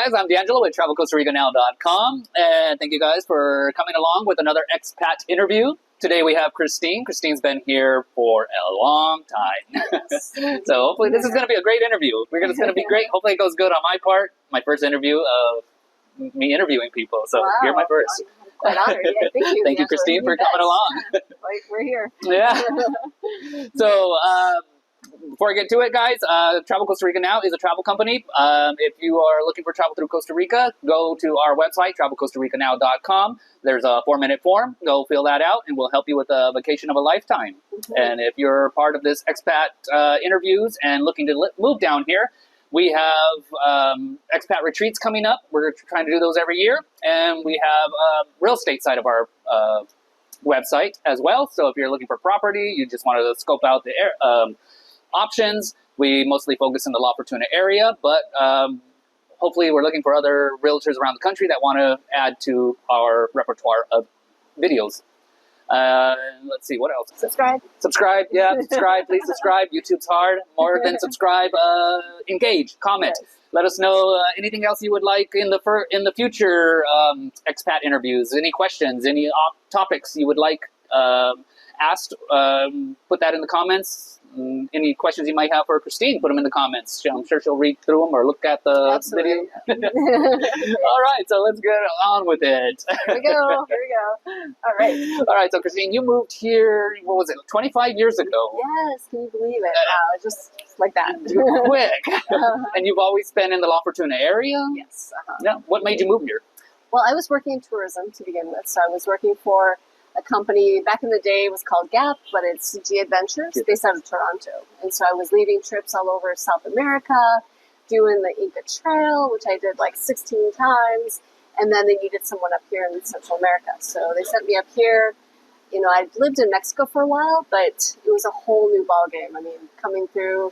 guys, I'm D'Angelo with TravelCostaRicaNow.com, and thank you guys for coming along with another expat interview. Today we have Christine. Christine's been here for a long time. So hopefully this is going to be a great interview. It's going to be great. Hopefully it goes good on my part. My first interview of me interviewing people. So you're my first. I'm quite honored. Yeah, thank you. Thank you, Christine, for coming along. We're here. Yeah. So before I get to it, guys, Travel Costa Rica Now is a travel company. If you are looking for travel through Costa Rica, go to our website, TravelCostaRicaNow.com. There's a 4-minute form. Go fill that out, and we'll help you with a vacation of a lifetime. Mm-hmm. And if you're part of this expat interviews and looking to move down here, we have expat retreats coming up. We're trying to do those every year. And we have a real estate side of our website as well. So if you're looking for property, you just want to scope out the options. We mostly focus in the La Fortuna area, but hopefully we're looking for other realtors around the country that want to add to our repertoire of videos. Let's see, what else? Subscribe, yeah, subscribe, please subscribe. YouTube's hard. More than subscribe, engage, comment. Yes. Let us know anything else you would like in the future expat interviews. Any questions, any topics you would like asked, put that in the comments. Any questions you might have for Christine, put them in the comments. I'm sure she'll read through them or look at the video. All right, so let's get on with it. Here we go. All right. So Christine, you moved here, what was it, 25 years ago? Yes, can you believe it? Just like that. Quick. And you've always been in the La Fortuna area? Yes. Yeah. What made you move here? Well, I was working in tourism to begin with, so I was working for a company back in the day. It was called Gap, but it's G Adventures, based out of Toronto. And so I was leading trips all over South America, doing the Inca Trail, which I did like 16 times. And then they needed someone up here in Central America. So they sent me up here. You know, I'd lived in Mexico for a while, but it was a whole new ballgame. I mean, coming through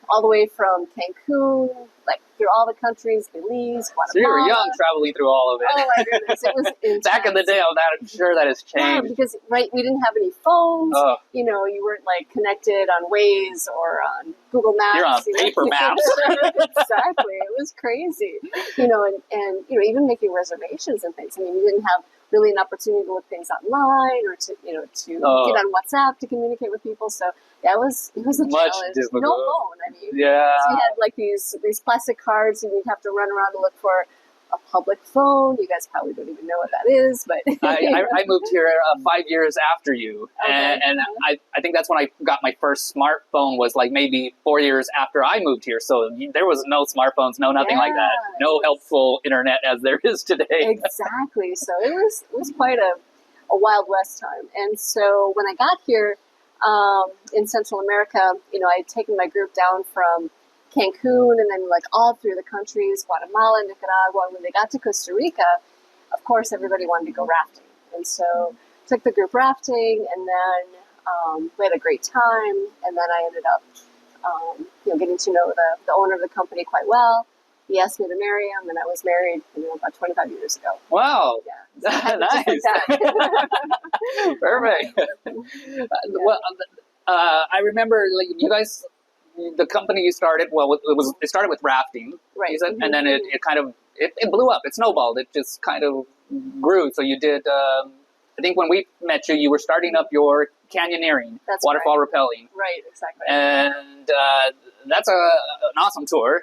all the way from Cancun, like through all the countries, Belize, Guatemala. So you were young traveling through all of it. Oh my goodness, it was intense. Back in the day, I'm sure that has changed. Yeah, because we didn't have any phones. Oh. You know, you weren't like connected on Waze or on Google Maps. You're on paper maps. Exactly, it was crazy. You know, and you know, even making reservations and things. I mean, you didn't have really an opportunity to look things online or to get on WhatsApp to communicate with people. So yeah, it was a challenge. Difficult. No phone. I mean, yeah. So you had like these plastic cards, and you'd have to run around to look for a public phone. You guys probably don't even know what that is, but I moved here 5 years after you, okay. and I think that's when I got my first smartphone. Was like maybe 4 years after I moved here, so there was no smartphones, nothing like that, no helpful internet as there is today. Exactly. So it was quite a Wild West time, and so when I got here in Central America, you know, I had taken my group down from Cancun and then like all through the countries, Guatemala, Nicaragua. And when they got to Costa Rica, of course, everybody wanted to go rafting. And so took the group rafting, and then we had a great time. And then I ended up, getting to know the owner of the company quite well. He asked me to marry him, and I was married, about 25 years ago. Wow. Yeah. So nice. Perfect. Yeah. Well, I remember like you guys, the company you started, it started with rafting, right? You said, and then it kind of blew up. It snowballed. It just kind of grew. So you did. I think when we met you, you were starting up your canyoneering, waterfall rappelling. Right, exactly. And that's an awesome tour.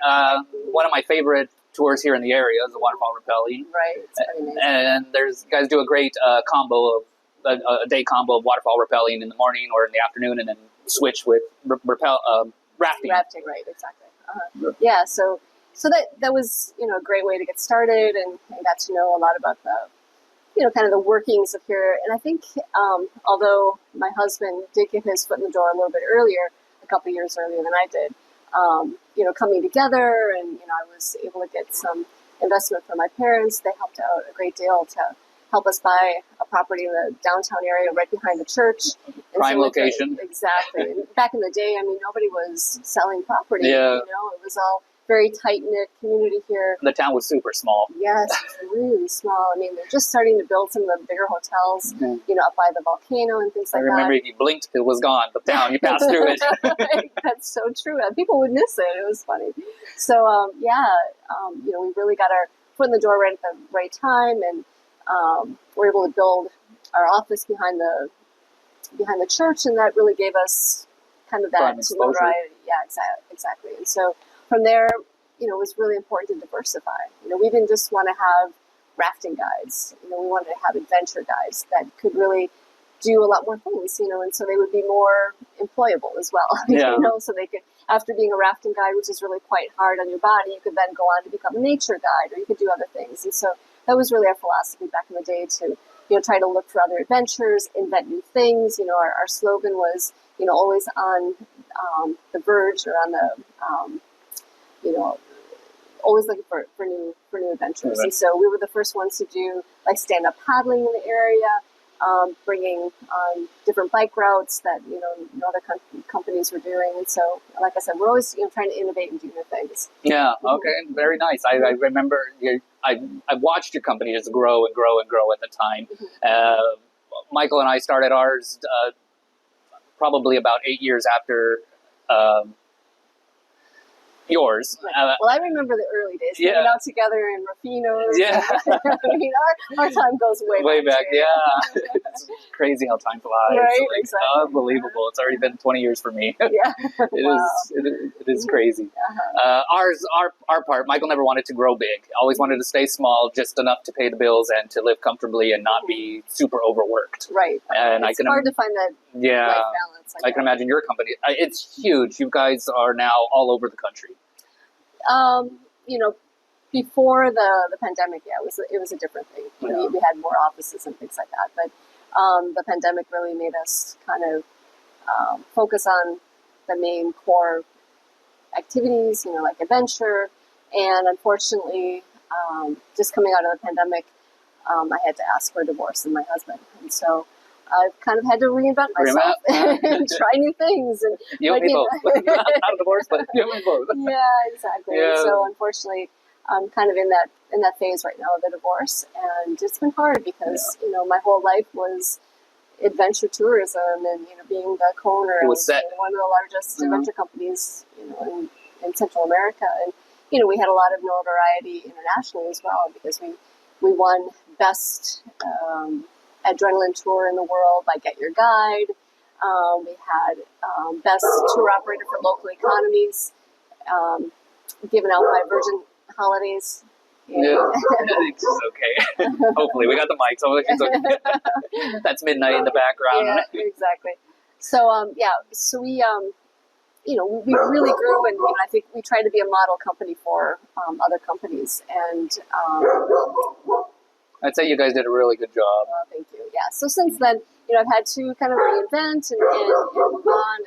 One of my favorite tours here in the area is the waterfall rappelling. Right, it's pretty amazing. And you guys do a great combo of a day combo of waterfall rappelling in the morning or in the afternoon, and then switch with rafting. Rafting, right, exactly. Yeah, so that was a great way to get started, and got to know a lot about the kind of the workings of here. And I think although my husband did get his foot in the door a little bit earlier, a couple of years earlier than I did, coming together, and I was able to get some investment from my parents. They helped out a great deal to help us buy a property in the downtown area right behind the church. Prime location. Exactly. And back in the day, nobody was selling property. Yeah. It was all very tight-knit community here. The town was super small. Yes, really small. I mean, they're just starting to build some of the bigger hotels, up by the volcano and things like that. I remember if you blinked, it was gone. The town, you passed through it. Right. That's so true. People would miss it. It was funny. So, we really got our foot in the door right at the right time, and we're able to build our office behind the church, and that really gave us kind of that notoriety. Yeah, exactly. And so from there, it was really important to diversify. We didn't just want to have rafting guides. We wanted to have adventure guides that could really do a lot more things, and so they would be more employable as well. Yeah. So they could, after being a rafting guide, which is really quite hard on your body, you could then go on to become a nature guide, or you could do other things. And so that was really our philosophy back in the day, to try to look for other adventures, invent new things. Our slogan was always on the verge, or on the always looking for new adventures. And so we were the first ones to do like stand-up paddling in the area, bringing on different bike routes that other companies were doing. And so, like I said, we're always trying to innovate and do new things. Yeah. Okay. Very nice. I remember I watched your company just grow and grow and grow at the time. Michael and I started ours probably about 8 years after yours. Right. Well, I remember the early days, hanging out together in Rufino's. Yeah. I mean, our time goes way back. Yeah. It's crazy how time flies. Right, exactly. Unbelievable. It's already been 20 years for me. Yeah. It is crazy. Our part, Michael never wanted to grow big. Always wanted to stay small, just enough to pay the bills and to live comfortably and not be super overworked. Right. And it's hard to find that life balance. I can imagine your company. It's huge. You guys are now all over the country. Before the pandemic, it was a different thing. We had more offices and things like that. But the pandemic really made us kind of focus on the main core activities, like adventure. And unfortunately, just coming out of the pandemic, I had to ask for a divorce from my husband. And so I've kind of had to reinvent myself and try new things. And you and me both. Not a divorce, but you and me both. Yeah, exactly. Yeah. And so unfortunately, I'm kind of in that phase right now of the divorce, and it's been hard because my whole life was adventure tourism, and being the co-owner of one of the largest adventure companies in Central America, and we had a lot of notoriety internationally as well, because we won best adrenaline tour in the world by Get Your Guide. We had best tour operator for local economies, given out by Virgin Holidays. Yeah, it's okay. Hopefully, we got the mics. Hopefully, it's okay. That's midnight in the background. Yeah, exactly. So, so we, we really grew, and I think we tried to be a model company for other companies, and I'd say you guys did a really good job. Thank you. Yeah. So since then, I've had to kind of reinvent and move on,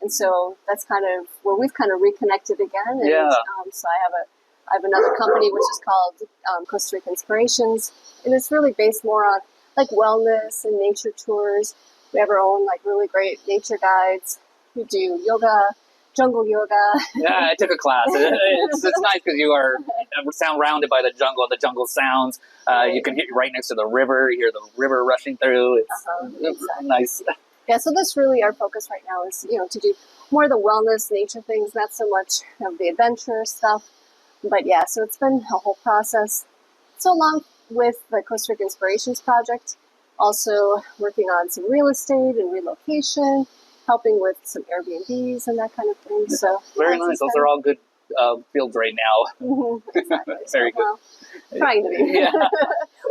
and so that's kind of where we've kind of reconnected again. And, so I have another company which is called Costa Rica Inspirations, and it's really based more on like wellness and nature tours. We have our own like really great nature guides. We do yoga, jungle yoga. Yeah, I took a class. It's nice because you are surrounded by the jungle sounds. You can hear right next to the river. You hear the river rushing through. It's nice. Yeah, so that's really our focus right now is, to do more of the wellness, nature things, not so much of the adventure stuff. But yeah, so it's been a whole process. So along with the Costa Rica Inspirations Project, also working on some real estate and relocation, helping with some Airbnbs and that kind of thing. So very nice. Those are all good fields right now. Exactly. Very good. Well, trying to be. Yeah.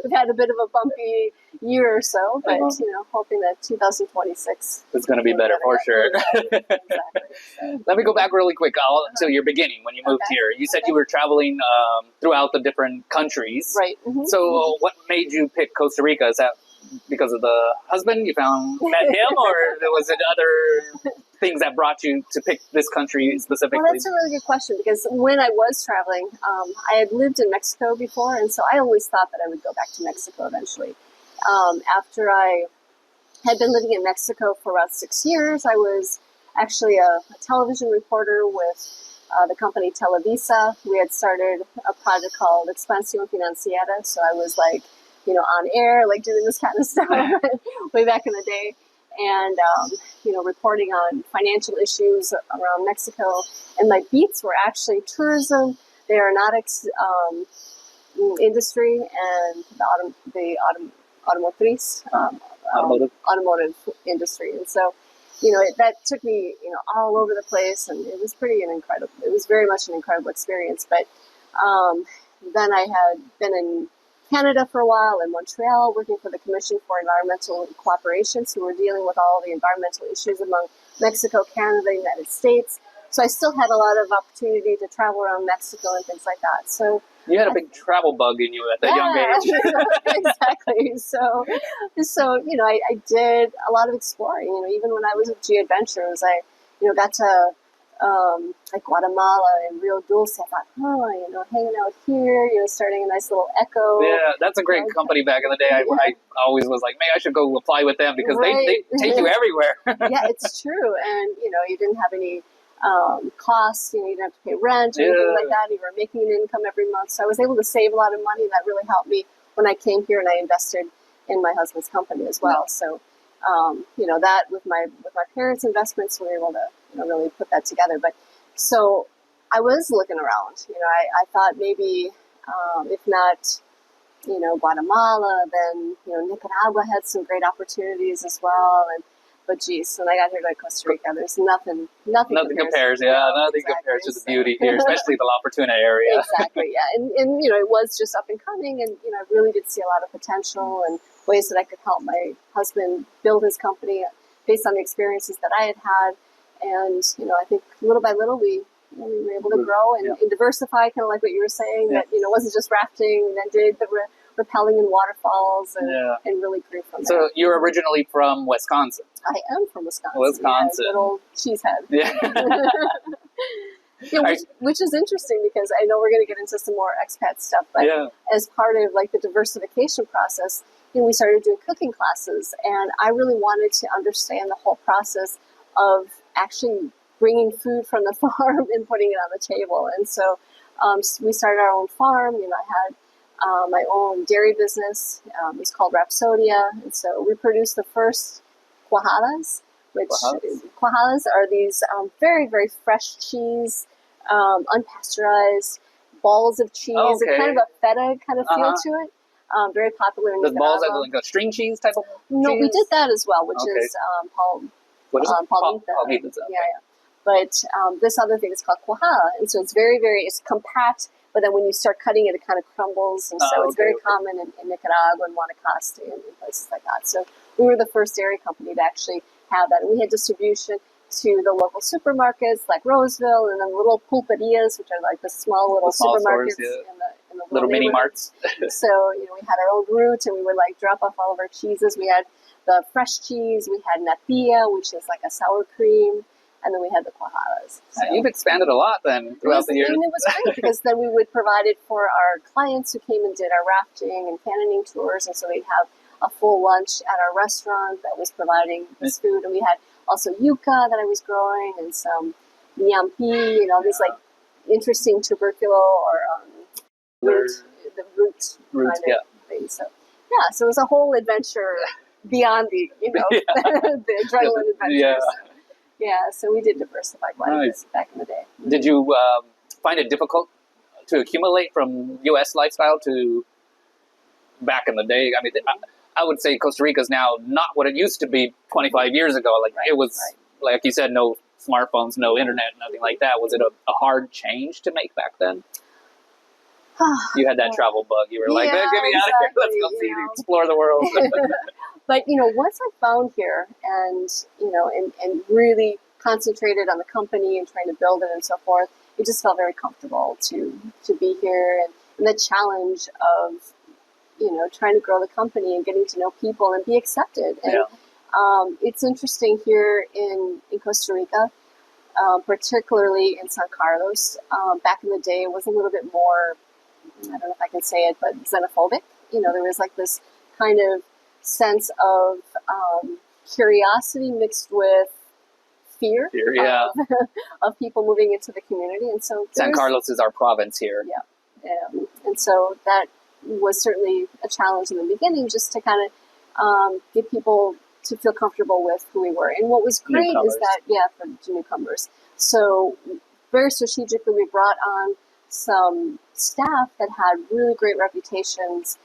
We've had a bit of a bumpy year or so, but hoping that 2026 is going to be better for sure. Exactly. So. Let me go back really quick to your beginning when you moved here. You said you were traveling throughout the different countries. Right. Mm-hmm. So what made you pick Costa Rica? Is that because of the husband met him, or was it other things that brought you to pick this country specifically? Well, that's a really good question, because when I was traveling, I had lived in Mexico before, and so I always thought that I would go back to Mexico eventually. After I had been living in Mexico for about 6 years, I was actually a television reporter with the company Televisa. We had started a project called Expansión Financiera, so I was like, on air, like doing this kind of stuff way back in the day, and reporting on financial issues around Mexico. And my beats were actually tourism, the aeronautics industry, and the automotriz, automotive industry. And so, that took me, all over the place, and it was it was very much an incredible experience. But then I had been in Canada for a while, in Montreal, working for the Commission for Environmental Cooperation, who were dealing with all the environmental issues among Mexico, Canada, the United States. So I still had a lot of opportunity to travel around Mexico and things like that. So you had a big travel bug in you at that young age. Exactly. So I did a lot of exploring. Even when I was with G Adventures, I got to like Guatemala and Rio Dulce. I thought, hanging out here, starting a nice little echo. Yeah, that's a great company back in the day. I always was like, man, I should go apply with them because they take you everywhere. Yeah, it's true. And, you didn't have any costs, you didn't have to pay rent or anything like that. You were making an income every month. So I was able to save a lot of money. That really helped me when I came here, and I invested in my husband's company as well. So, that with my parents' investments, we were able to, really put that together. But so I was looking around, I thought maybe, if not, Guatemala, then, Nicaragua had some great opportunities as well. But geez, when I got here to Costa Rica, there's nothing compares. Yeah, nothing compares to the beauty here, especially the La Fortuna area. Exactly, yeah, and it was just up and coming, and I really did see a lot of potential and ways that I could help my husband build his company based on the experiences that I had had, and I think little by little we were able to grow and diversify, kind of like what you were saying, that it wasn't just rafting, and then did the rappelling in waterfalls, and really grew from there. So you're originally from Wisconsin? I am from Wisconsin. Yeah, little cheesehead. Yeah. Which is interesting because I know we're going to get into some more expat stuff, but as part of like the diversification process, we started doing cooking classes, and I really wanted to understand the whole process of actually bringing food from the farm and putting it on the table. And so we started our own farm. I had my own dairy business. It's called Rapsodia, and so we produced the first cuajadas, which cuajadas are these very, very fresh cheese, unpasteurized balls of cheese. It's kind of a feta kind of feel to it. Very popular in Nicaragua. Balls are like a string cheese type of No, cheese? we did that as well, which is palmita. Yeah. But this other thing is called cuajada, and so it's it's compact, but then when you start cutting it, it kind of crumbles, and so it's very common in Nicaragua and Guanacaste and places like that. So we were the first dairy company to actually have that, and we had distribution to the local supermarkets like Roseville, and then little pulperias, which are like the small little supermarkets stores, in the little mini marts. So we had our own route, and we would like drop off all of our cheeses. We had the fresh cheese, we had natilla, which is like a sour cream, and then we had the cuajadas. So you've expanded a lot then throughout the years. And it was great because then we would provide it for our clients who came and did our rafting and cannoning tours, and so they'd have a full lunch at our restaurant that was providing this food. And we had also yuca that I was growing, and some nyampi, these like interesting tubercular or root kind of thing. So so it was a whole adventure beyond the the adrenaline adventure. So we did diversify quite a bit back in the day. Did you find it difficult to accumulate from U.S. lifestyle to back in the day? I mean, I would say Costa Rica is now not what it used to be 25 years ago. Like it was, like you said, no smartphones, no internet, nothing like that. Was it a hard change to make back then? You had that travel bug. You were like, get me out of here. Let's go explore the world. But, once I found here and really concentrated on the company and trying to build it and so forth, it just felt very comfortable to be here. And the challenge of, trying to grow the company and getting to know people and be accepted. And it's interesting here in Costa Rica, particularly in San Carlos. Back in the day, it was a little bit more, I don't know if I can say it, but xenophobic. There was like this kind of sense of curiosity mixed with fear Yeah. of people moving into the community. And so San Carlos is our province here. And so that was certainly a challenge in the beginning, just to kind of get people to feel comfortable with who we were. And what was great is that, for newcomers. So very strategically, we brought on some staff that had really great reputations.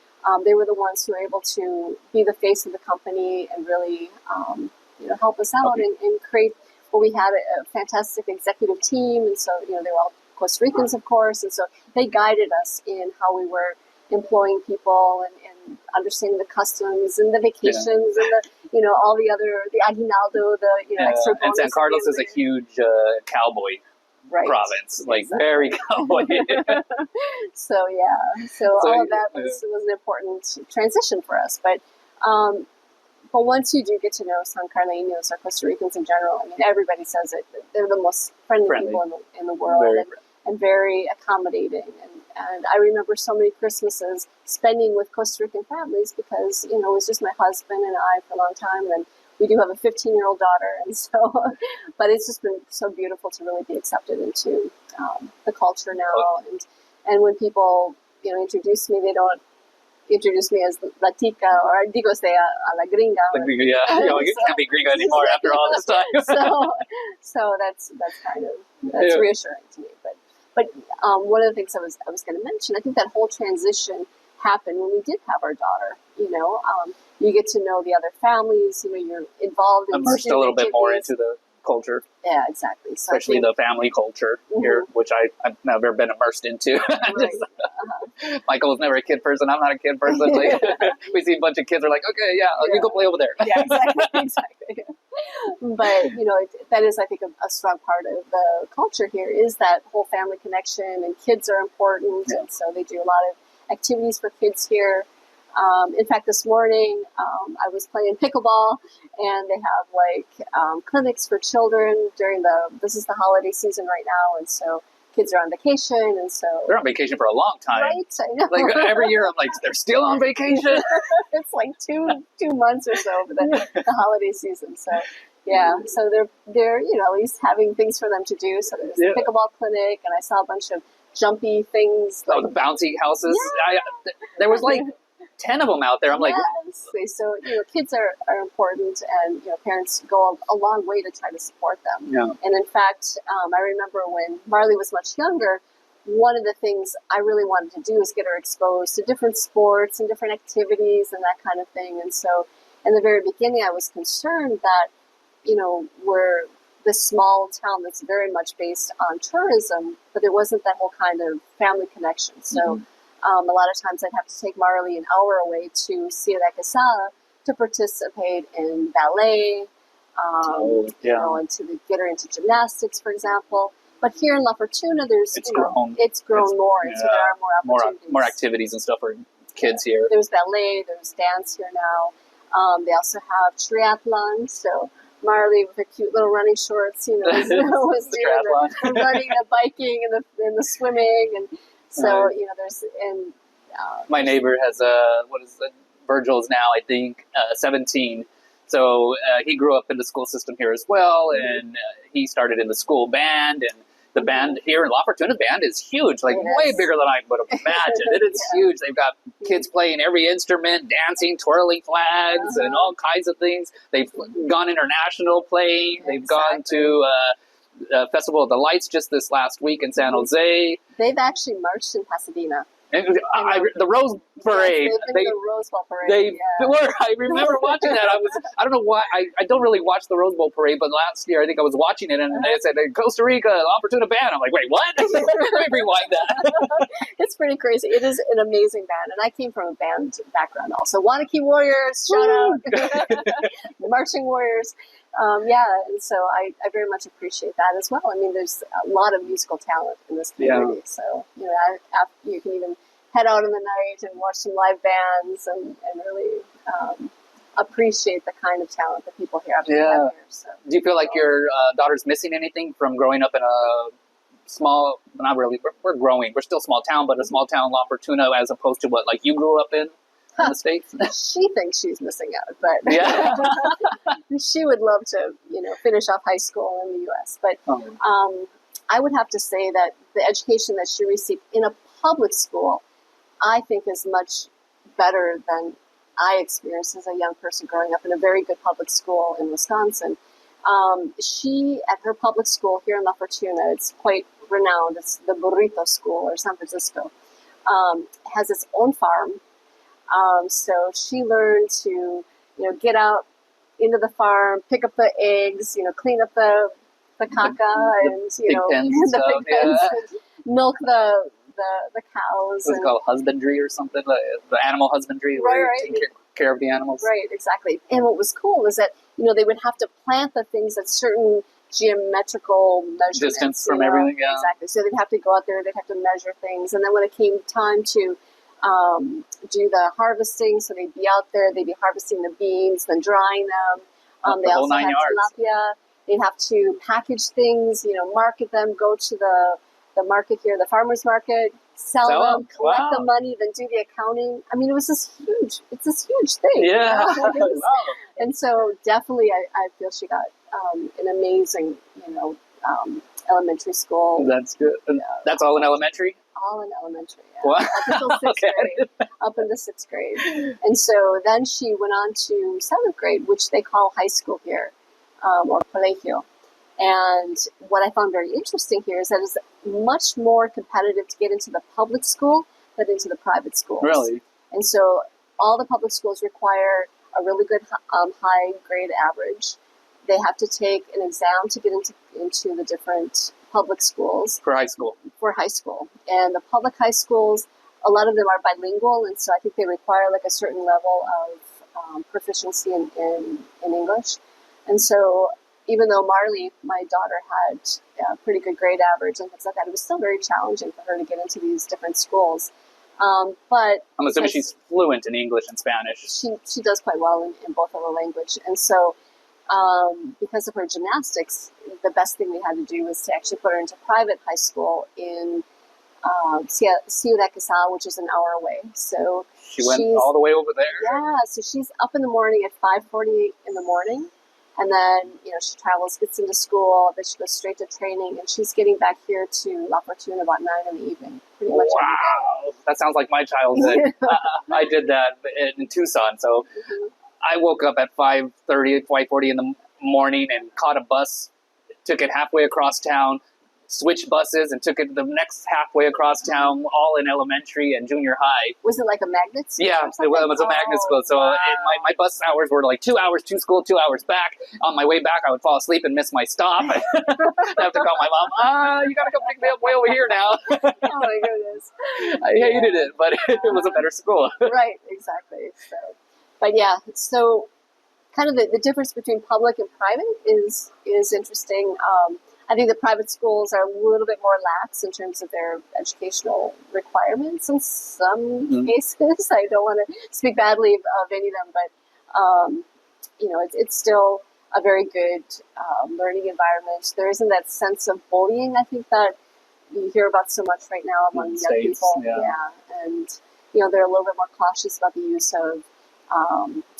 They were the ones who were able to be the face of the company and really, help us out and create. Well, we had a fantastic executive team, and so they were all Costa Ricans, of course, and so they guided us in how we were employing people and understanding the customs and the vacations and the all the other, the aguinaldo, the extra bonus. And San Carlos is a huge cowboy province, like very cowboy. So all of that was an important transition for us, but once you do get to know San Carleños or Costa Ricans in general, I mean, everybody says it. They're the most friendly people in the world, and very accommodating. And I remember so many Christmases spending with Costa Rican families because, it was just my husband and I for a long time. And we do have a 15-year-old daughter. And so, but it's just been so beautiful to really be accepted into the culture now. And when people, introduce me, they don't introduce me as La Tica, or digo sea a la gringa. You can't be gringa anymore after all this time. so that's kind of reassuring to me. But one of the things I was going to mention, I think that whole transition happened when we did have our daughter. You get to know the other families. You're involved in immersed a little bit more into the culture. Yeah, exactly. So especially the family culture here, which I've never been immersed into. Michael's never a kid person. I'm not a kid person. Like, we see a bunch of kids are like, okay, you go play over there. Yeah, exactly. But that is, I think, a strong part of the culture here is that whole family connection, and kids are important, and so they do a lot of activities for kids here. In fact, this morning I was playing pickleball, and they have clinics for children during this is the holiday season right now, and so kids are on vacation, and so they're on vacation for a long time. Right, I know. Like every year, I'm like, they're still on vacation. It's like two months or so for the holiday season. So so they're at least having things for them to do. So there's a pickleball clinic, and I saw a bunch of jumpy things. The bouncy houses. Yeah. There was 10 of them out there. I'm like, so kids are important, and parents go a long way to try to support them. Yeah. And in fact, I remember when Marley was much younger, one of the things I really wanted to do is get her exposed to different sports and different activities and that kind of thing. And so, in the very beginning, I was concerned that we're this small town that's very much based on tourism, but there wasn't that whole kind of family connection. So. A lot of times I'd have to take Marley an hour away to Ciudad Quesada to participate in ballet, and to get her into gymnastics, for example. But here in La Fortuna, it's grown more, and so there are more opportunities. More activities and stuff for kids here. There's ballet, there's dance here now. They also have triathlon, so Marley with her cute little running shorts, was doing the running, the biking, and the swimming, and so there's my neighbor has Virgil's now I think 17, so he grew up in the school system here as well, and he started in the school band, and the band here in La Fortuna band is huge, way bigger than I would have imagined. It is huge. They've got kids playing every instrument, dancing, twirling flags, and all kinds of things. They've gone international playing. They've gone to Festival of the Lights just this last week in San Jose. They've actually marched in Pasadena. And the Rose Parade. Yes, they've been to the Rose Bowl Parade. They were. I remember watching that. I don't know why. I don't really watch the Rose Bowl Parade, but last year I think I was watching it, and it said Costa Rica, La Fortuna band. I'm like, wait, what? Let me rewind that. It's pretty crazy. It is an amazing band, and I came from a band background also. Wanakee Warriors, shout out. The Marching Warriors. And so I very much appreciate that as well. I mean, there's a lot of musical talent in this community. So, you can even head out in the night and watch some live bands and really appreciate the kind of talent that people here have here. So, do you feel like your daughter's missing anything from growing up in a small, not really, we're growing, we're still a small town, but a small town La Fortuna as opposed to what you grew up in? in the States? She thinks she's missing out, but Yeah. she would love to, finish off high school in the U.S. But I would have to say that the education that she received in a public school, I think, is much better than I experienced as a young person growing up in a very good public school in Wisconsin. She, at her public school here in La Fortuna, it's quite renowned. It's the Burrito School, or San Francisco, has its own farm. So she learned to, get out into the farm, pick up the eggs, clean up the caca, and pig pens and stuff, pig pens, and milk the cows. What's it called, husbandry or something? The animal husbandry, where you're taking care of the animals. Right, exactly. And what was cool is that, they would have to plant the things at certain geometrical measurements. Distance from everything, yeah. Exactly. So they'd have to go out there, they'd have to measure things. And then when it came time to do the harvesting, so they'd be out there, they'd be harvesting the beans, then drying them. The They whole also 9 had yards. tilapia. They'd have to package things, market them, go to the market here, the farmer's market, sell them, collect the money, then do the accounting. I mean, it's this huge thing. Yeah. And so definitely I feel she got an amazing, elementary school. That's good. That's all in elementary? All in elementary, yeah. What? Up until sixth grade. Up into sixth grade. And so then she went on to seventh grade, which they call high school here, or colegio. And what I found very interesting here is that it's much more competitive to get into the public school than into the private schools. Really? And so all the public schools require a really good high grade average. They have to take an exam to get into the different public schools. For high school. For high school. And the public high schools, a lot of them are bilingual, and so I think they require like a certain level of proficiency in English. And so even though Marley, my daughter, had a pretty good grade average and things like that, it was still very challenging for her to get into these different schools. But I'm assuming she's fluent in English and Spanish. She does quite well in both of the language. And so because of her gymnastics, the best thing we had to do was to actually put her into private high school in Ciudad Quesada, which is an hour away. So she went all the way over there? Yeah, so she's up in the morning at 5:40 in the morning. And then, she travels, gets into school, then she goes straight to training, and she's getting back here to La Fortuna about 9 in the evening, pretty much every day. That sounds like my childhood. I did that in Tucson, so I woke up at 5:40 in the morning and caught a bus, took it halfway across town, switched buses and took it the next halfway across town, all in elementary and junior high. Was it like a magnet school? Yeah, it was a magnet school. So my bus hours were like 2 hours to school, 2 hours back. On my way back, I would fall asleep and miss my stop. I have to call my mom. You got to come pick me up way over here now. Oh my goodness. I hated it, but it was a better school. Right, exactly. So, but yeah, so kind of the difference between public and private is interesting. I think the private schools are a little bit more lax in terms of their educational requirements in some cases. I don't want to speak badly of any of them, but it's still a very good learning environment. There isn't that sense of bullying, I think, that you hear about so much right now among young people. Yeah. And they're a little bit more cautious about the use of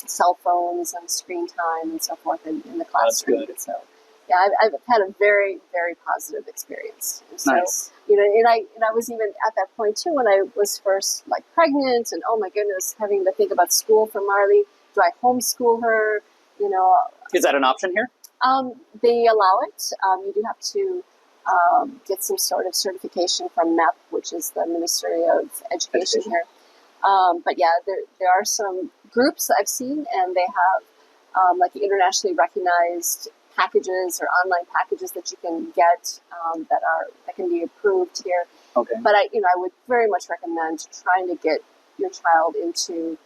cell phones and screen time and so forth in the classroom. That's good. So, yeah, I've had a very, very positive experience. And so, nice. And I was even at that point too when I was first like pregnant, and oh my goodness, having to think about school for Marley. Do I homeschool her? Is that an option here? They allow it. You do have to get some sort of certification from MEP, which is the Ministry of Education here. But yeah, there are some groups I've seen, and they have like internationally recognized packages or online packages that you can get that can be approved here. Okay. But I would very much recommend trying to get your child into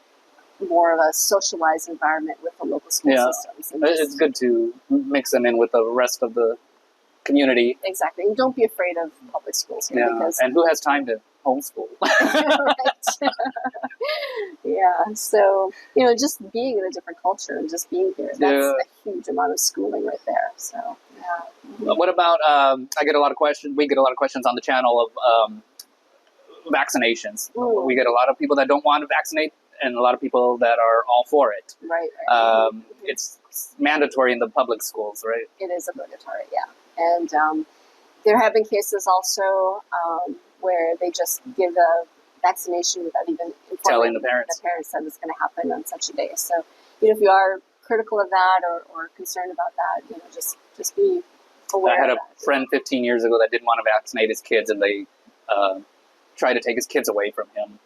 more of a socialized environment with the local school systems. And it's good to mix them in with the rest of the community. Exactly. And don't be afraid of public schools here. Because, and who has time to homeschool? Right. Yeah. So, just being in a different culture and just being here, that's a huge amount of schooling right there. So, yeah. What about, we get a lot of questions on the channel of vaccinations. We get a lot of people that don't want to vaccinate and a lot of people that are all for it. Right. It's mandatory in the public schools, right? It is obligatory, yeah. And there have been cases also where they just give a vaccination without even Telling informing the parents that it's going to happen on such a day. So, if you are critical of that or concerned about that, just be aware. I had of a friend 15 years ago that didn't want to vaccinate his kids, and they tried to take his kids away from him.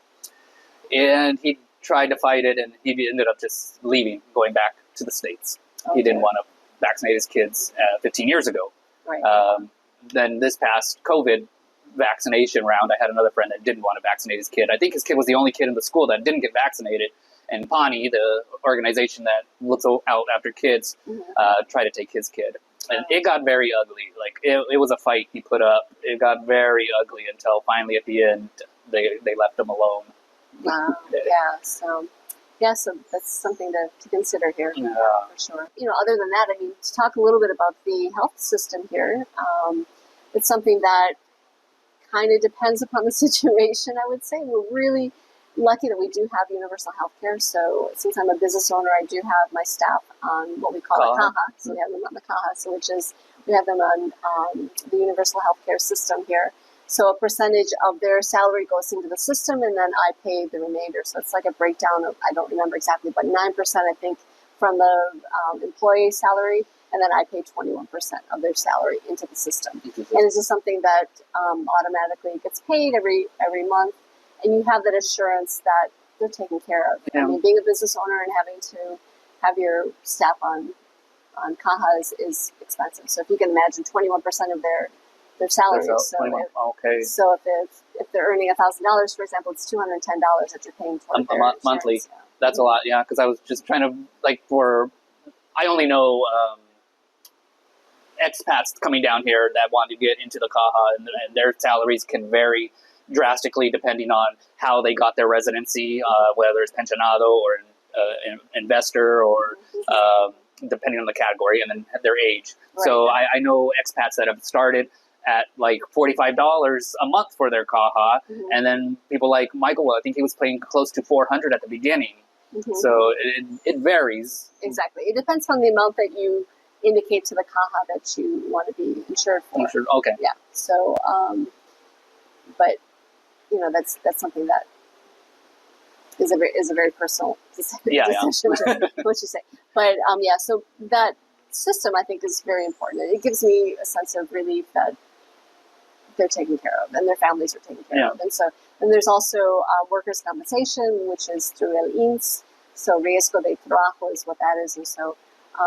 And he tried to fight it, and he ended up just leaving, going back to the States. Okay. He didn't want to vaccinate his kids 15 years ago. Right. Then this past COVID vaccination round, I had another friend that didn't want to vaccinate his kid. I think his kid was the only kid in the school that didn't get vaccinated. And Pani, the organization that looks out after kids, tried to take his kid. And it got very ugly. Like, it was a fight he put up. It got very ugly until finally at the end, they left him alone. Wow. Yeah. So that's something to consider here, for sure. Other than that, to talk a little bit about the health system here, it's something that kind of depends upon the situation, I would say. We're really lucky that we do have universal health care. So since I'm a business owner, I do have my staff on what we call a CAHA. So we have them on the CAHA, we have them on the universal health care system here. So a percentage of their salary goes into the system, and then I pay the remainder. So it's like a breakdown of, I don't remember exactly, but 9% I think from the employee salary, and then I pay 21% of their salary into the system. And this is something that automatically gets paid every month, and you have that assurance that they're taken care of. Yeah. Being a business owner and having to have your staff on CAHA is expensive. So if you can imagine 21% of their salaries. So if they're earning $1,000, for example, it's $210 that you're paying for monthly. Yeah. That's a lot, yeah. Because I was just trying to I only know expats coming down here that want to get into the CAHA, and their salaries can vary drastically depending on how they got their residency, whether it's pensionado or investor, or depending on the category, and then their age. Right. So I know expats that have started at like $45 a month for their CAHA, and then people like Michael, I think he was paying close to $400 at the beginning. So it varies. Exactly. It depends on the amount that you indicate to the CAHA that you want to be insured for. Okay. Yeah. So, but that's something that is a very personal decision. Yeah. What you say. But so that system I think is very important. It gives me a sense of relief that they're taken care of and their families are taken care of. And so, and there's also workers' compensation, which is through el INS. So riesgo de trabajo is what that is. And so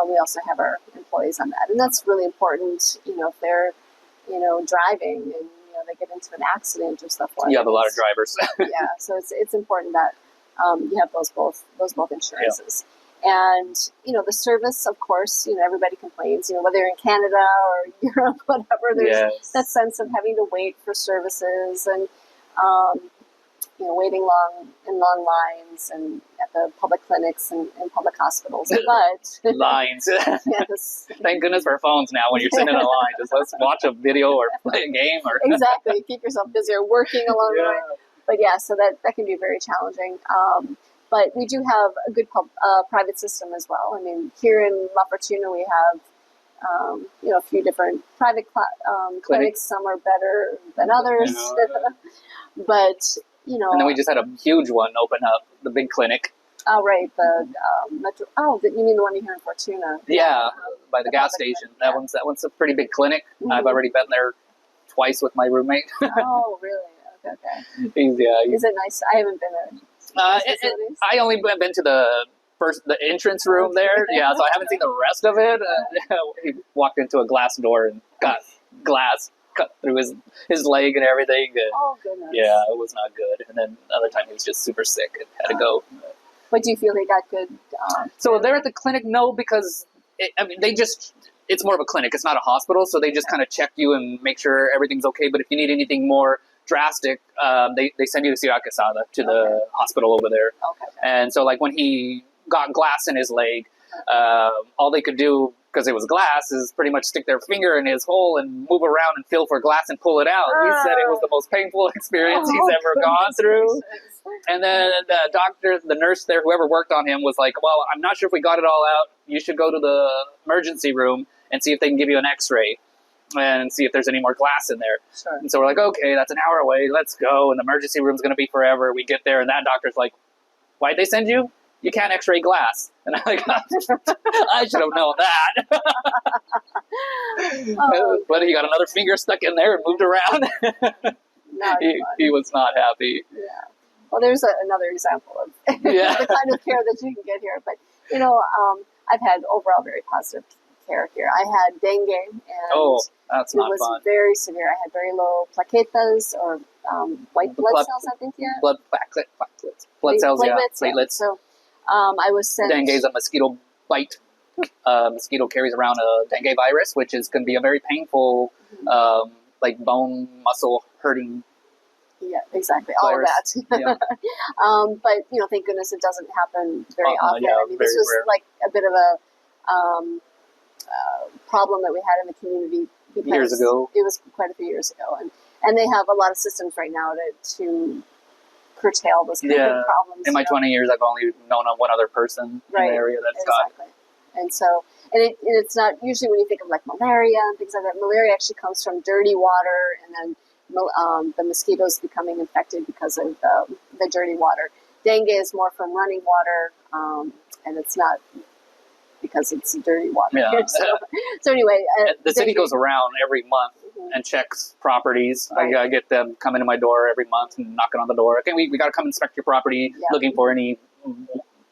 we also have our employees on that. And that's really important, if they're, driving and, they get into an accident or stuff like that. You have a lot of drivers. Yeah. So it's important that you have those both insurances. And, the service, of course, everybody complains, whether you're in Canada or Europe, whatever, there's that sense of having to wait for services and, waiting in long lines and at the public clinics and public hospitals. But lines. Thank goodness for phones now. When you're sitting in a line, just let's watch a video or play a game. Or Exactly. Keep yourself busy or working along the way. But so that can be very challenging. But we do have a good private system as well. Here in La Fortuna, we have a few different private clinics. Some are better than others. But, And then we just had a huge one open up, the big clinic. Oh, right. The Metro. Oh, you mean the one here in Fortuna? Yeah, by the gas station. That one's a pretty big clinic. I've already been there twice with my roommate. Oh, really? Okay. Is it nice? I haven't been there. I only been to the entrance room there. Yeah, so I haven't seen the rest of it. He walked into a glass door and got glass cut through his leg and everything. And oh, goodness. Yeah, it was not good. And then the other time he was just super sick and had to go. But do you feel he got good? So there at the clinic, no, because it's more of a clinic. It's not a hospital, so they just kind of check you and make sure everything's okay. But if you need anything more drastic, they send you to Ciudad Quesada, to the hospital over there. Okay. And so like when he got glass in his leg, all they could do because it was glass, is pretty much stick their finger in his hole and move around and feel for glass and pull it out. He said it was the most painful experience he's ever gone through. And then the doctor, the nurse there, whoever worked on him was like, well, I'm not sure if we got it all out. You should go to the emergency room and see if they can give you an x-ray and see if there's any more glass in there. Sure. And so we're like, okay, that's an hour away. Let's go. And the emergency room's going to be forever. We get there and that doctor's like, why'd they send you? You can't x-ray glass. And I'm like, I should have known that. But he got another finger stuck in there and moved around. He was not happy. Yeah. Well, there's another example of the kind of care that you can get here. But, you know, I've had overall very positive care here. I had dengue, and that's not it was fun. very severe. I had very low plaquetas, or white blood cells, I think, Blood platelets. Blood cells, platelets. So I was sent... Dengue is a mosquito bite. Mosquito carries around a dengue virus, which can be a very painful, like bone, muscle hurting. Yeah, exactly. All of that. Yeah. But, you know, thank goodness it doesn't happen very often. I mean, this was rare. Like a bit of a problem that we had in the community because years ago. It was quite a few years ago. And they have a lot of systems right now to curtail those kind of problems. In my 20 years, I've only known one other person in the area that's got it. And so, it's not usually when you think of like malaria and things like that. Malaria actually comes from dirty water, and then the mosquitoes becoming infected because of the dirty water. Dengue is more from running water, and it's not because it's dirty water. Yeah. So anyway, the city goes around every month and checks properties. Right. I get them coming to my door every month and knocking on the door. Okay, we got to come inspect your property, looking for any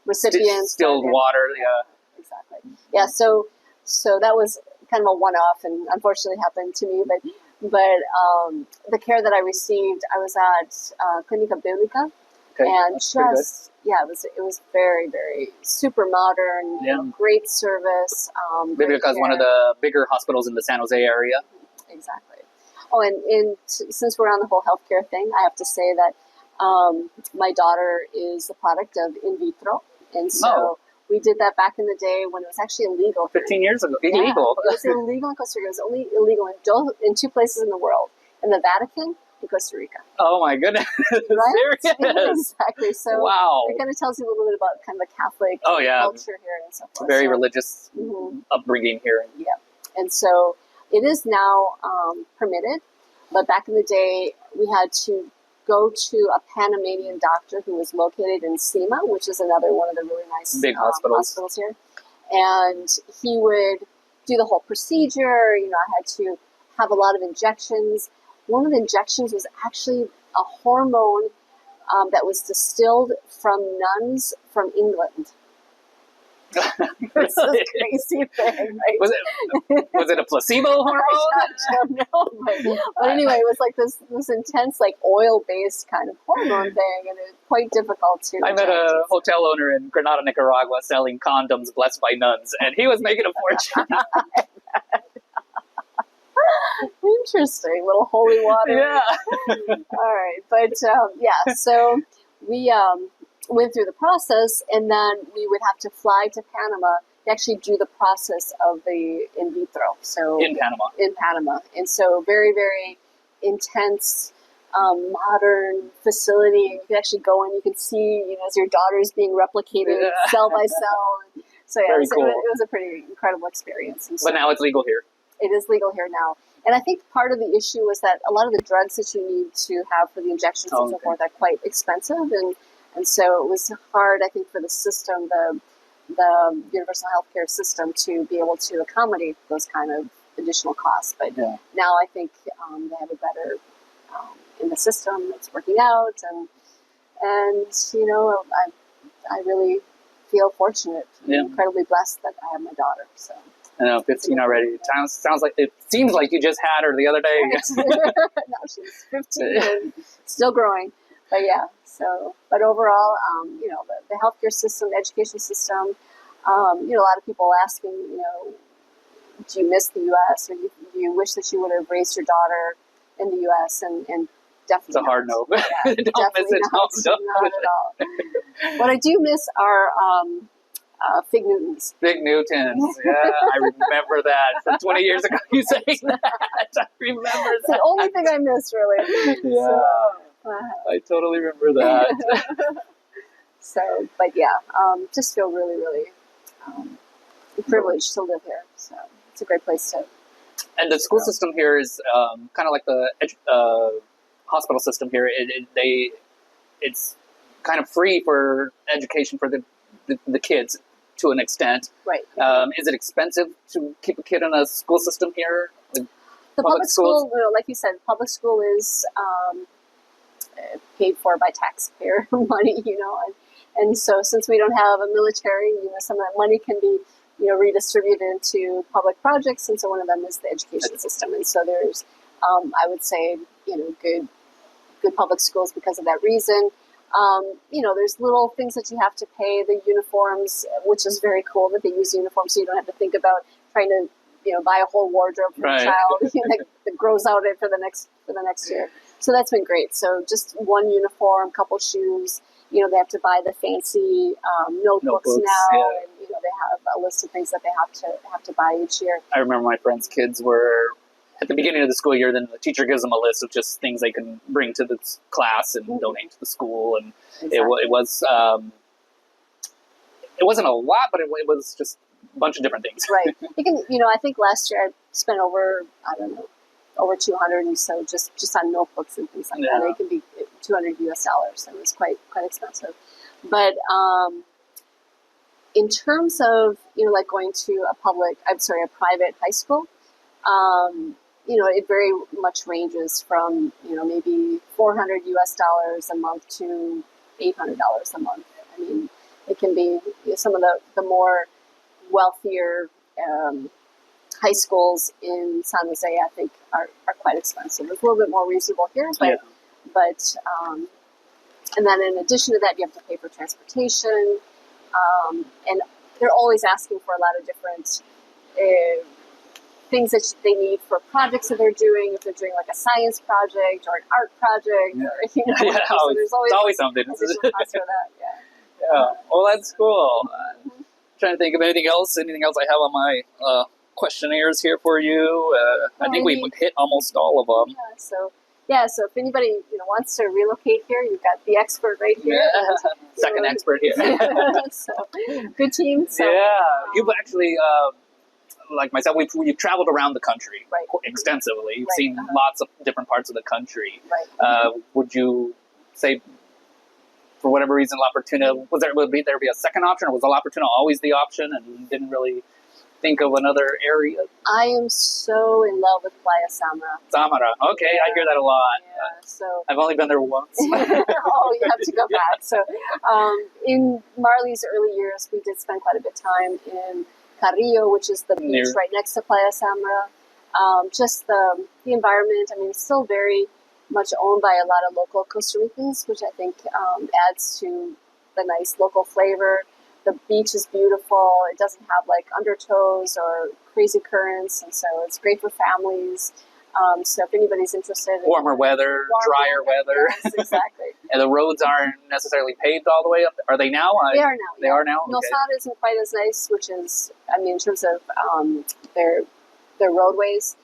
recipients, distilled water. Yeah, exactly. Yeah, so that was kind of a one-off, and unfortunately happened to me. But the care that I received, I was at Clínica Bíblica, and it was very, very super modern, great service. Bíblica is one of the bigger hospitals in the San Jose area. Exactly. Oh, and since we're on the whole healthcare thing, I have to say that my daughter is the product of in vitro, and so we did that back in the day when it was actually illegal. 15 years ago, illegal. It was illegal in Costa Rica. It was only illegal in two places in the world, in the Vatican and Costa Rica. Oh my goodness! Right? Serious? Exactly. So it kind of tells you a little bit about kind of the Catholic culture here and so forth. Very religious upbringing here. Yeah, and so it is now permitted, but back in the day we had to go to a Panamanian doctor who was located in SEMA, which is another one of the really nice big hospitals here. And he would do the whole procedure. You know, I had to have a lot of injections. One of the injections was actually a hormone that was distilled from nuns from England. This is a crazy thing, right? Was it a placebo hormone? I don't know, but anyway, it was like this intense, like oil-based kind of hormone thing, and it was quite difficult to. I met a hotel owner in Granada, Nicaragua, selling condoms blessed by nuns, and he was making a fortune. Interesting, little holy water. Yeah. All right, but so we went through the process, and then we would have to fly to Panama. They actually do the process of the in vitro. So in Panama, and so very, very intense, modern facility. You can actually go in. You can see, you know, as your daughter's being replicated cell by cell. So it was a pretty incredible experience. And so, but now it's legal here. It is legal here now. And I think part of the issue was that a lot of the drugs that you need to have for the injections and so forth are quite expensive, and so it was hard, I think, for the system, the universal healthcare system, to be able to accommodate those kind of additional costs. But now I think they have a better in the system. It's working out, and you know, I really feel fortunate, incredibly blessed that I have my daughter. So. I know, 15 already. It seems like you just had her the other day. Right. Now she's 15 and still growing. But but overall, you know, the healthcare system, the education system, you know, a lot of people ask me, you know, do you miss the U.S. or do you wish that you would have raised your daughter in the U.S. and definitely it's a hard no. Yeah, don't miss it. Not at all. What I do miss are Fig Newtons. Fig Newtons. Yeah, I remember that from 20 years ago. You saying that? I remember It's that. the only thing I miss, really. Yeah, So, I totally remember that. so, but yeah, just feel really, really privileged to live here. So it's a great place to. And the school system here is kind of like the hospital system here. It's kind of free for education for the kids to an extent. Right. Is it expensive to keep a kid in a school system here? Like the public school, like you said, public school is paid for by taxpayer money, and so since we don't have a military, some of that money can be, redistributed into public projects, and so one of them is the education system, and so there's, I would say, good public schools because of that reason. There's little things that you have to pay, the uniforms, which is very cool that they use uniforms, so you don't have to think about trying to, buy a whole wardrobe for a child that grows out it for the next year. So that's been great. So just one uniform, couple shoes. They have to buy the fancy notebooks now, and they have a list of things that they have to buy each year. I remember my friends' kids were at the beginning of the school year. Then the teacher gives them a list of just things they can bring to the class and donate to the school, and exactly. It wasn't a lot, but it was just a bunch of different things. Right. You can, I think last year I spent over 200, and so just on notebooks and things like that. It can be $200 US, so it was quite expensive. But in terms of like going to a private high school, it very much ranges from maybe $400 US a month to $800 a month. I mean, it can be some of the more wealthier high schools in San Jose, I think, are quite expensive. It's a little bit more reasonable here, but and then in addition to that, you have to pay for transportation, and they're always asking for a lot of different things that they need for projects that they're doing. If they're doing like a science project or an art project, or so there's always something. Additional costs for that. Yeah. Well, that's cool. Trying to think of anything else I have on my questionnaires here for you. I think we hit almost all of them. So if anybody wants to relocate here, you've got the expert right here. Second expert here. So good team. So, you've actually, like myself, we've traveled around the country extensively. You've seen lots of different parts of the country. Right. Would you say, for whatever reason, La Fortuna, would there be a second option, or was La Fortuna always the option and you didn't really think of another area? I am so in love with Playa Samara. Samara, okay, I hear that a lot. So I've only been there once. You have to go back. So in Marley's early years, we did spend quite a bit of time in Carrillo, which is the beach right next to Playa Samara. Just the environment, it's still very much owned by a lot of local Costa Ricans, which I think adds to the nice local flavor. The beach is beautiful. It doesn't have like undertows or crazy currents, and so it's great for families. So if anybody's interested in warmer weather, drier weather. Yes, exactly. And the roads aren't necessarily paved all the way up. Are they now? They are now. They are now? Milsad isn't quite as nice, which is, in terms of their roadways,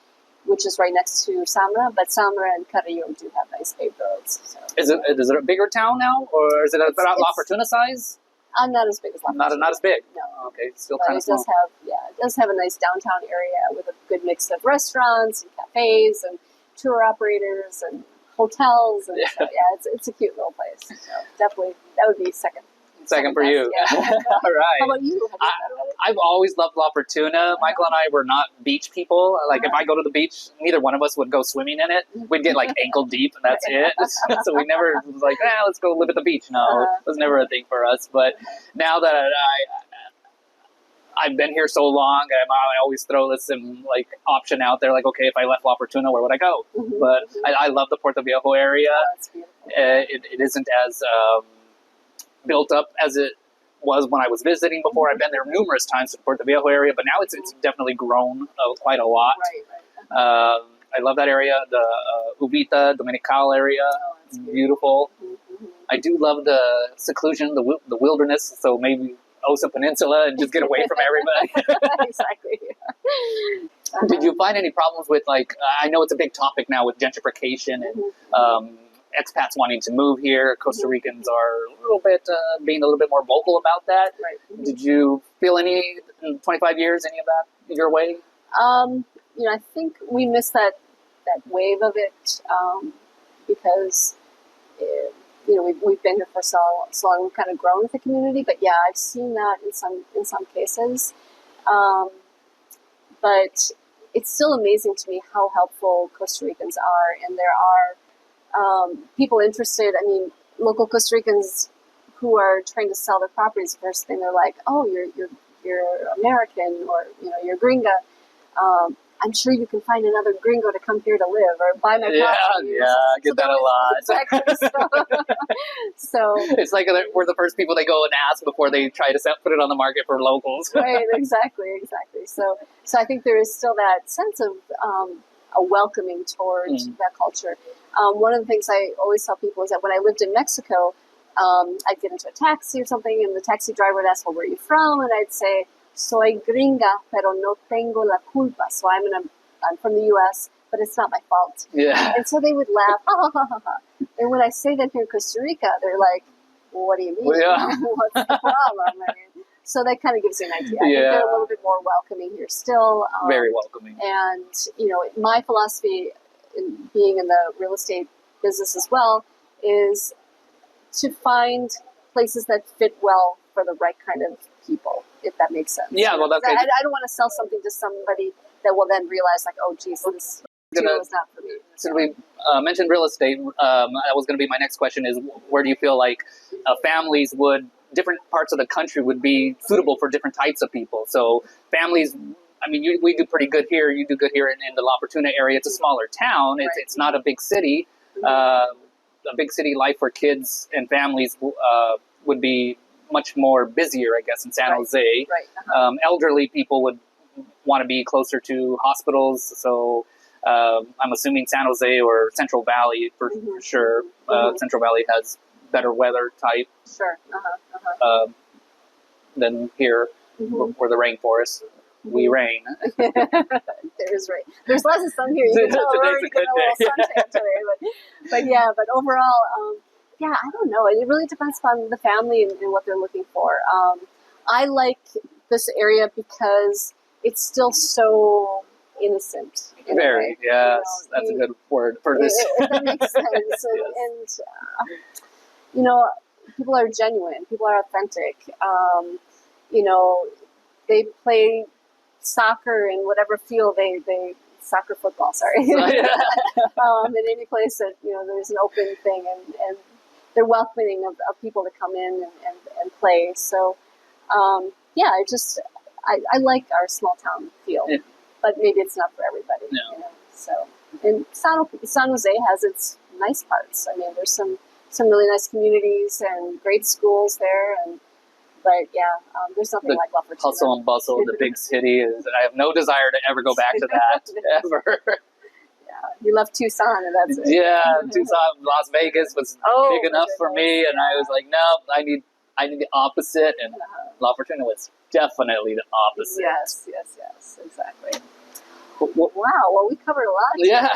which is right next to Samara, but Samara and Carrillo do have nice paved roads. So. Is it a bigger town now, or is it about La Fortuna size? Not as big as La Fortuna. Not as big? No. Okay, still kind of small. It does have a nice downtown area with a good mix of restaurants and cafes and tour operators and hotels. And so, it's a cute little place. So definitely, that would be second for you. Yeah. All right. How about you? I've always loved La Fortuna. Michael and I were not beach people. Like, if I go to the beach, neither one of us would go swimming in it. We'd get like ankle deep, and that's it. So we never was like, let's go live at the beach. No, it was never a thing for us. But now that I've been here so long, I always throw this option out there. Like, okay, if I left La Fortuna, where would I go? Mm-hmm. But I love the Puerto Viejo area. Oh, that's beautiful. It isn't as built up as it was when I was visiting before. I've been there numerous times to Puerto Viejo area, but now it's definitely grown quite a lot. Right. I love that area, the Uvita, Dominical area. It's beautiful. Mm-hmm. I do love the seclusion, the wilderness, so maybe Osa Peninsula and just get away from everybody. Exactly. Did you find any problems with, like, I know it's a big topic now with gentrification and expats wanting to move here. Costa Ricans are a little bit being a little bit more vocal about that. Right. Did you feel any in 25 years, any of that your way? I think we missed that wave of it because we've been here for so long. We've kind of grown with the community, but yeah, I've seen that in some cases. But it's still amazing to me how helpful Costa Ricans are, and there are people interested. I mean, local Costa Ricans who are trying to sell their properties. First thing they're like, "Oh, you're American, or you're gringa. I'm sure you can find another gringo to come here to live or buy my property." Yeah, I get that a lot. Exactly. So it's like we're the first people they go and ask before they try to put it on the market for locals. Right, exactly. So I think there is still that sense of a welcoming towards that culture. One of the things I always tell people is that when I lived in Mexico, I'd get into a taxi or something, and the taxi driver would ask, "Well, where are you from?" And I'd say, "Soy gringa, pero no tengo la culpa." So I'm from the U.S., but it's not my fault. Yeah. And so they would laugh. Ha, ha, ha, ha, ha. And when I say that here in Costa Rica, they're like, "Well, what do you mean? Well, yeah. What's the problem?" I mean, so that kind of gives you an idea. I think they're a little bit more welcoming here still. Very welcoming. And, my philosophy in being in the real estate business as well is to find places that fit well for the right kind of people, if that makes sense. Yeah, well, that's I don't want to sell something to somebody that will then realize, like, "Oh, geez, this deal is not for me." Since we mentioned real estate, that was going to be my next question: is where do you feel like families different parts of the country would be suitable for different types of people? So families, I mean, we do pretty good here. You do good here in the La Fortuna area. It's a smaller town. It's not a big city. A big city life for kids and families would be much more busier, I guess, in San Jose. Right. Elderly people would want to be closer to hospitals. So I'm assuming San Jose or Central Valley for sure. Central Valley has better weather type. Sure. Than here, or the rainforest. We rain. There is rain. There's lots of sun here. You can tell we're already getting a little suntan today. But overall, I don't know. It really depends on the family and what they're looking for. I like this area because it's still so innocent. Very, yes. That's a good word for this. If that makes sense. And people are genuine. People are authentic. They play soccer in whatever field they soccer football. Sorry, in any place that there's an open thing, and they're welcoming of people to come in and play. So I like our small town feel, but maybe it's not for everybody. No. So and San Jose has its nice parts. I mean, there's some really nice communities and great schools there, but there's nothing like La Fortuna. Hustle and bustle of the big city I have no desire to ever go back to that ever. Yeah, you left Tucson, and that's it. Yeah, Tucson, Las Vegas was big enough for me, and I was like, no, I need the opposite, and La Fortuna was definitely the opposite. Yes, exactly. Wow, well, we covered a lot. Yeah.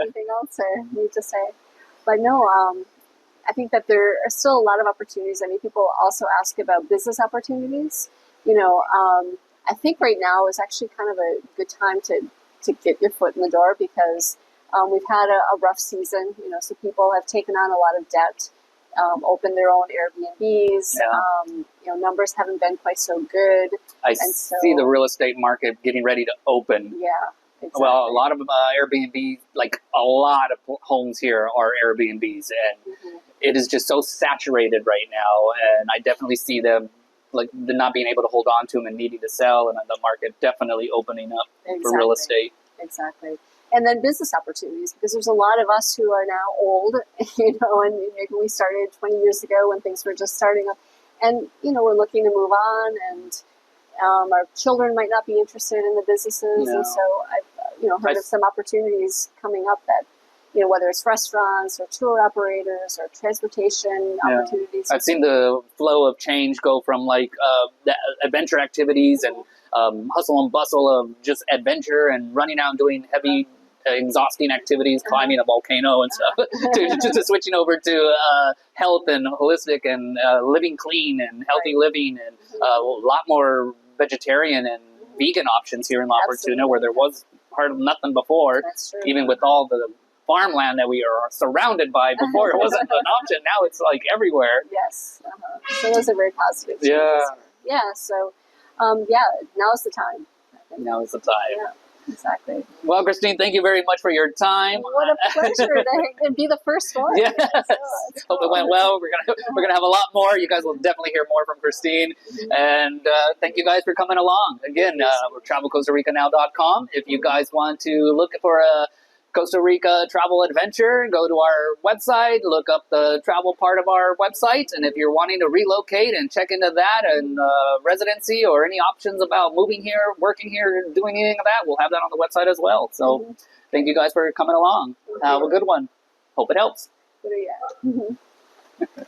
Anything else I need to say? But no, I think that there are still a lot of opportunities. I mean, people also ask about business opportunities. I think right now is actually kind of a good time to get your foot in the door because we've had a rough season. So people have taken on a lot of debt, opened their own Airbnbs. Yeah. Numbers haven't been quite so good. I see the real estate market getting ready to open. Yeah. Exactly. Well, a lot of Airbnb, like a lot of homes here are Airbnbs, and it is just so saturated right now. And I definitely see them like not being able to hold on to them and needing to sell, and the market definitely opening up for real estate. Exactly. And then business opportunities, because there's a lot of us who are now old, and maybe we started 20 years ago when things were just starting up, and we're looking to move on, and our children might not be interested in the businesses, and so I've heard of some opportunities coming up that whether it's restaurants or tour operators or transportation opportunities. I've seen the flow of change go from like the adventure activities and hustle and bustle of just adventure and running out and doing heavy, exhausting activities, climbing a volcano and stuff, to switching over to health and holistic and living clean and healthy living and a lot more vegetarian and vegan options here in La Fortuna, where there was hardly nothing before. That's true. Even with all the farmland that we are surrounded by, before it wasn't an option. Now it's like everywhere. Yes. So those are very positive changes. Yeah. So, now's the time. Now is the time. Yeah. Exactly. Well, Christine, thank you very much for your time. What a pleasure to be the first one. Yes. Hope it went well. We're gonna have a lot more. You guys will definitely hear more from Christine. And thank you guys for coming along. Again, we're travelcostaricanow.com. If you guys want to look for a Costa Rica travel adventure, go to our website, look up the travel part of our website, and if you're wanting to relocate and check into that and residency or any options about moving here, working here, doing anything of that, we'll have that on the website as well. So thank you guys for coming along. Have a good one. Hope it helps. What are you at?